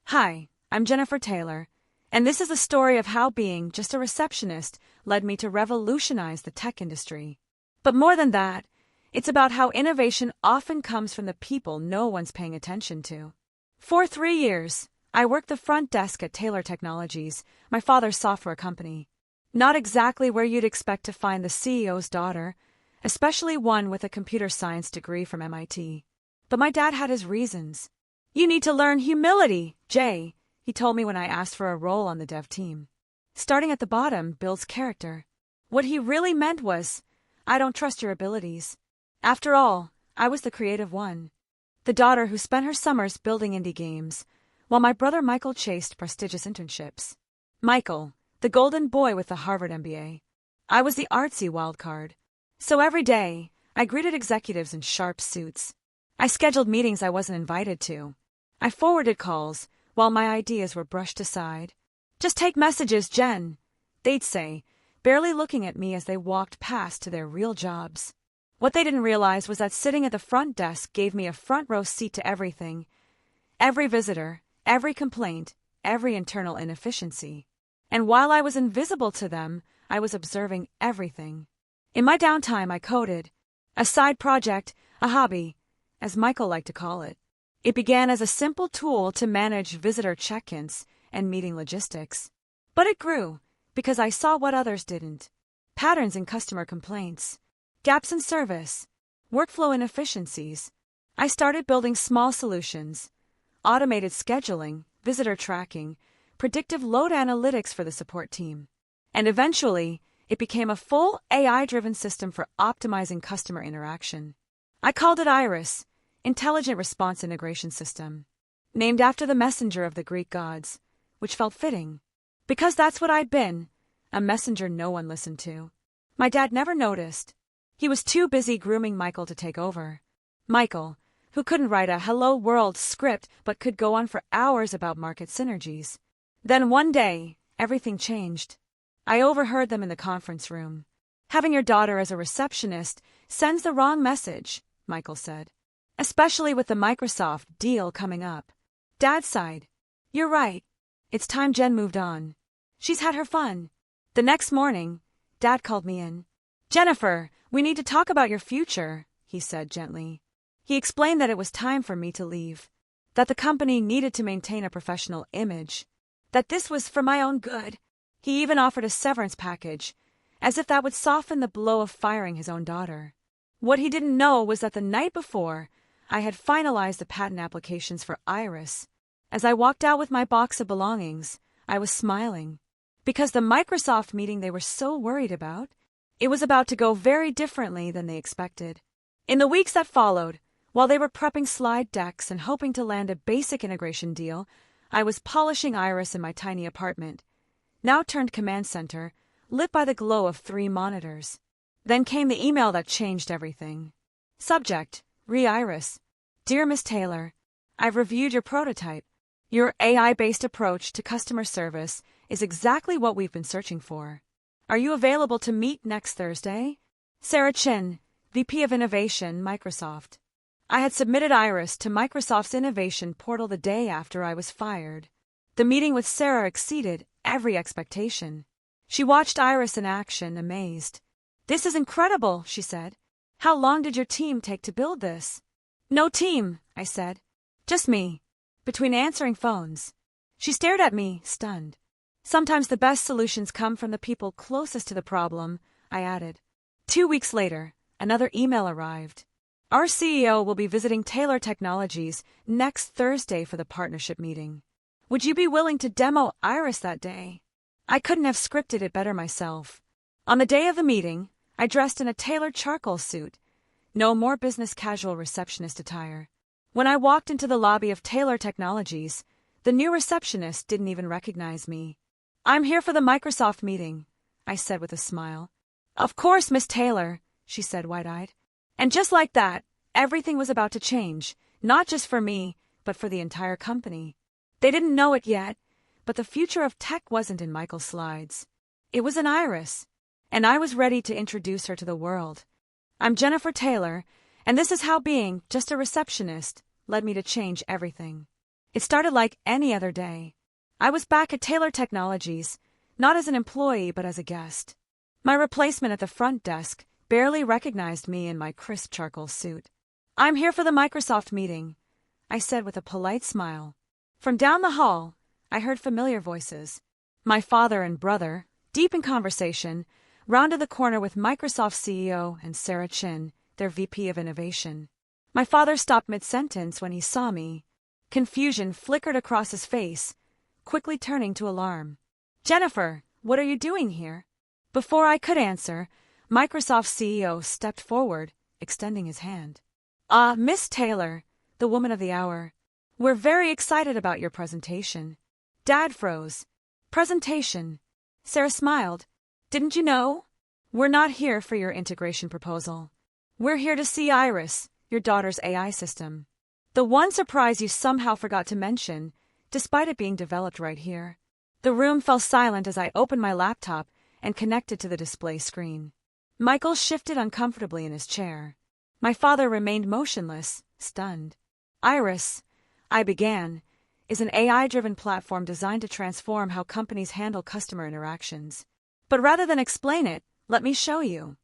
Hi, I'm Jennifer Taylor, and this is the story of how being just a receptionist led me to revolutionize the tech industry. But more than that, it's about how innovation often comes from the people no one's paying attention to. For 3 years, I worked the front desk at Taylor Technologies, my father's software company. Not exactly where you'd expect to find the CEO's daughter, especially one with a computer science degree from MIT. But my dad had his reasons. "You need to learn humility, Jay," he told me when I asked for a role on the dev team. "Starting at the bottom builds character." What he really meant was, I don't trust your abilities. After all, I was the creative one. The daughter who spent her summers building indie games, while my brother Michael chased prestigious internships. Michael, the golden boy with the Harvard MBA. I was the artsy wild card. So every day, I greeted executives in sharp suits. I scheduled meetings I wasn't invited to. I forwarded calls, while my ideas were brushed aside. "Just take messages, Jen," they'd say, barely looking at me as they walked past to their real jobs. What they didn't realize was that sitting at the front desk gave me a front row seat to everything. Every visitor, every complaint, every internal inefficiency. And while I was invisible to them, I was observing everything. In my downtime, I coded. A side project, a hobby, as Michael liked to call it. It began as a simple tool to manage visitor check-ins and meeting logistics. But it grew, because I saw what others didn't. Patterns in customer complaints, gaps in service, workflow inefficiencies. I started building small solutions, automated scheduling, visitor tracking, predictive load analytics for the support team. And eventually, it became a full AI-driven system for optimizing customer interaction. I called it Iris, Intelligent Response Integration System, named after the messenger of the Greek gods, which felt fitting. Because that's what I'd been, a messenger no one listened to. My dad never noticed. He was too busy grooming Michael to take over. Michael, who couldn't write a Hello World script but could go on for hours about market synergies. Then one day, everything changed. I overheard them in the conference room. "Having your daughter as a receptionist sends the wrong message," Michael said. "Especially with the Microsoft deal coming up." Dad sighed. "You're right. It's time Jen moved on. She's had her fun." The next morning, Dad called me in. "Jennifer, we need to talk about your future," he said gently. He explained that it was time for me to leave, that the company needed to maintain a professional image, that this was for my own good. He even offered a severance package, as if that would soften the blow of firing his own daughter. What he didn't know was that the night before, I had finalized the patent applications for Iris. As I walked out with my box of belongings, I was smiling. Because the Microsoft meeting they were so worried about, it was about to go very differently than they expected. In the weeks that followed, while they were prepping slide decks and hoping to land a basic integration deal, I was polishing Iris in my tiny apartment, now turned command center, lit by the glow of 3 monitors. Then came the email that changed everything. Subject: Re-Iris. "Dear Miss Taylor, I've reviewed your prototype. Your AI-based approach to customer service is exactly what we've been searching for. Are you available to meet next Thursday? Sarah Chin, VP of Innovation, Microsoft." I had submitted Iris to Microsoft's innovation portal the day after I was fired. The meeting with Sarah exceeded every expectation. She watched Iris in action, amazed. "This is incredible," she said. "How long did your team take to build this?" "No team," I said. "Just me." Between answering phones. She stared at me, stunned. "Sometimes the best solutions come from the people closest to the problem," I added. 2 weeks later, another email arrived. "Our CEO will be visiting Taylor Technologies next Thursday for the partnership meeting. Would you be willing to demo Iris that day?" I couldn't have scripted it better myself. On the day of the meeting, I dressed in a tailored charcoal suit. No more business casual receptionist attire. When I walked into the lobby of Taylor Technologies, the new receptionist didn't even recognize me. "I'm here for the Microsoft meeting," I said with a smile. "Of course, Miss Taylor," she said wide-eyed. And just like that, everything was about to change, not just for me, but for the entire company. They didn't know it yet, but the future of tech wasn't in Michael's slides. It was in Iris, and I was ready to introduce her to the world. I'm Jennifer Taylor, and this is how being just a receptionist led me to change everything. It started like any other day. I was back at Taylor Technologies, not as an employee but as a guest. My replacement at the front desk barely recognized me in my crisp charcoal suit. "I'm here for the Microsoft meeting," I said with a polite smile. From down the hall, I heard familiar voices. My father and brother, deep in conversation, rounded the corner with Microsoft CEO and Sarah Chin, their VP of Innovation. My father stopped mid-sentence when he saw me. Confusion flickered across his face, quickly turning to alarm. "Jennifer, what are you doing here?" Before I could answer, Microsoft's CEO stepped forward, extending his hand. Miss Taylor, the woman of the hour. We're very excited about your presentation." Dad froze. "Presentation?" Sarah smiled. "Didn't you know? We're not here for your integration proposal. We're here to see Iris, your daughter's AI system. The one surprise you somehow forgot to mention, despite it being developed right here." The room fell silent as I opened my laptop and connected to the display screen. Michael shifted uncomfortably in his chair. My father remained motionless, stunned. "Iris," I began, "is an AI-driven platform designed to transform how companies handle customer interactions. But rather than explain it, let me show you."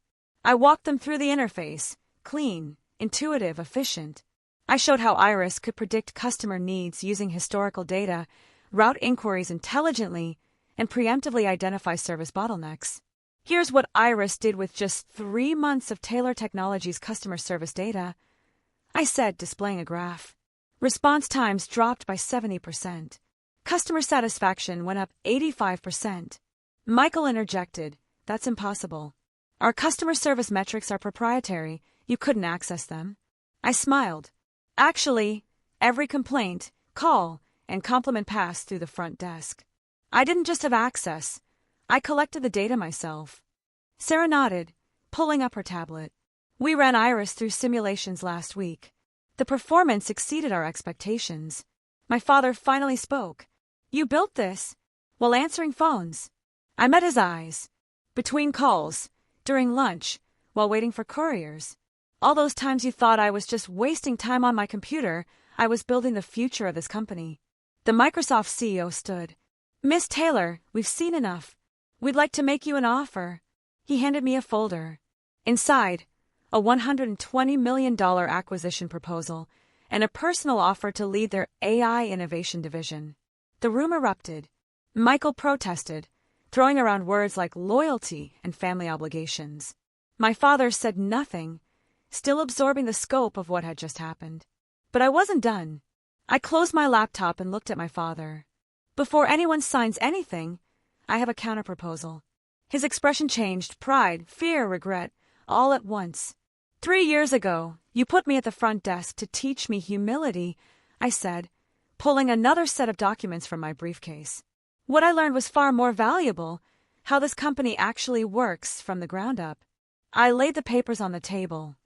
I walked them through the interface, clean, intuitive, efficient. I showed how Iris could predict customer needs using historical data, route inquiries intelligently, and preemptively identify service bottlenecks. "Here's what Iris did with just 3 months of Taylor Technologies' customer service data," I said, displaying a graph. Response times dropped by 70%. Customer satisfaction went up 85%. Michael interjected, "That's impossible. Our customer service metrics are proprietary. You couldn't access them." I smiled. "Actually, every complaint, call, and compliment passed through the front desk. I didn't just have access. I collected the data myself." Sarah nodded, pulling up her tablet. "We ran Iris through simulations last week. The performance exceeded our expectations." My father finally spoke. "You built this while answering phones." I met his eyes. "Between calls, during lunch, while waiting for couriers. All those times you thought I was just wasting time on my computer, I was building the future of this company." The Microsoft CEO stood. "Miss Taylor, we've seen enough. We'd like to make you an offer." He handed me a folder. Inside, a $120 million acquisition proposal and a personal offer to lead their AI innovation division. The room erupted. Michael protested, throwing around words like loyalty and family obligations. My father said nothing, still absorbing the scope of what had just happened. But I wasn't done. I closed my laptop and looked at my father. "Before anyone signs anything, I have a counterproposal." His expression changed, pride, fear, regret, all at once. "3 years ago, you put me at the front desk to teach me humility," I said, pulling another set of documents from my briefcase. "What I learned was far more valuable, how this company actually works from the ground up." I laid the papers on the table.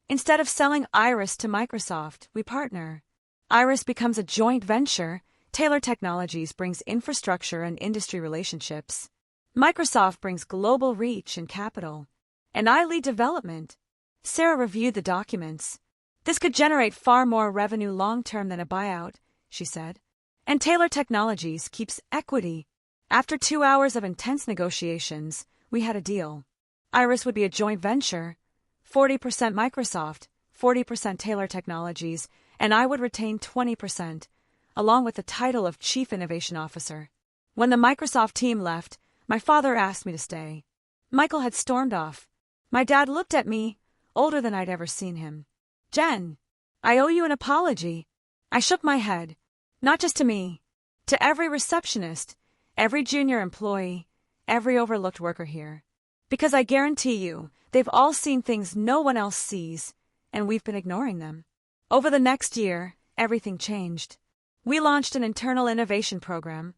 "Instead of selling Iris to Microsoft, we partner. Iris becomes a joint venture. Taylor Technologies brings infrastructure and industry relationships. Microsoft brings global reach and capital. And I lead development." Sarah reviewed the documents. "This could generate far more revenue long-term than a buyout," she said. "And Taylor Technologies keeps equity." After 2 hours of intense negotiations, we had a deal. Iris would be a joint venture, 40% Microsoft, 40% Taylor Technologies, and I would retain 20%, along with the title of Chief Innovation Officer. When the Microsoft team left, my father asked me to stay. Michael had stormed off. My dad looked at me, older than I'd ever seen him. "Jen, I owe you an apology." I shook my head. "Not just to me. To every receptionist, every junior employee, every overlooked worker here. Because I guarantee you, they've all seen things no one else sees, and we've been ignoring them." Over the next year, everything changed. We launched an internal innovation program,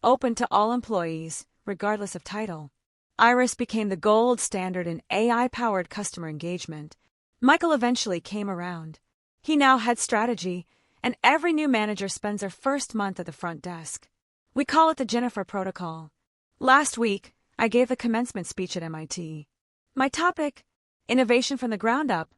open to all employees, regardless of title. Iris became the gold standard in AI-powered customer engagement. Michael eventually came around. He now had strategy, and every new manager spends their first month at the front desk. We call it the Jennifer Protocol. Last week, I gave the commencement speech at MIT. My topic, innovation from the ground up,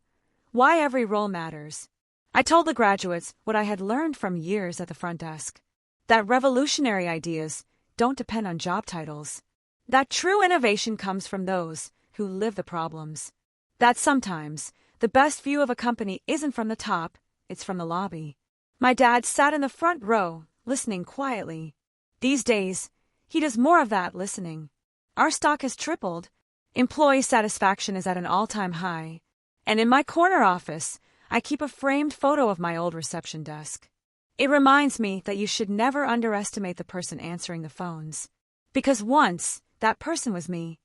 why every role matters. I told the graduates what I had learned from years at the front desk. That revolutionary ideas don't depend on job titles. That true innovation comes from those who live the problems. That sometimes the best view of a company isn't from the top, it's from the lobby. My dad sat in the front row, listening quietly. These days, he does more of that listening. Our stock has tripled. Employee satisfaction is at an all-time high. And in my corner office, I keep a framed photo of my old reception desk. It reminds me that you should never underestimate the person answering the phones. Because once, that person was me.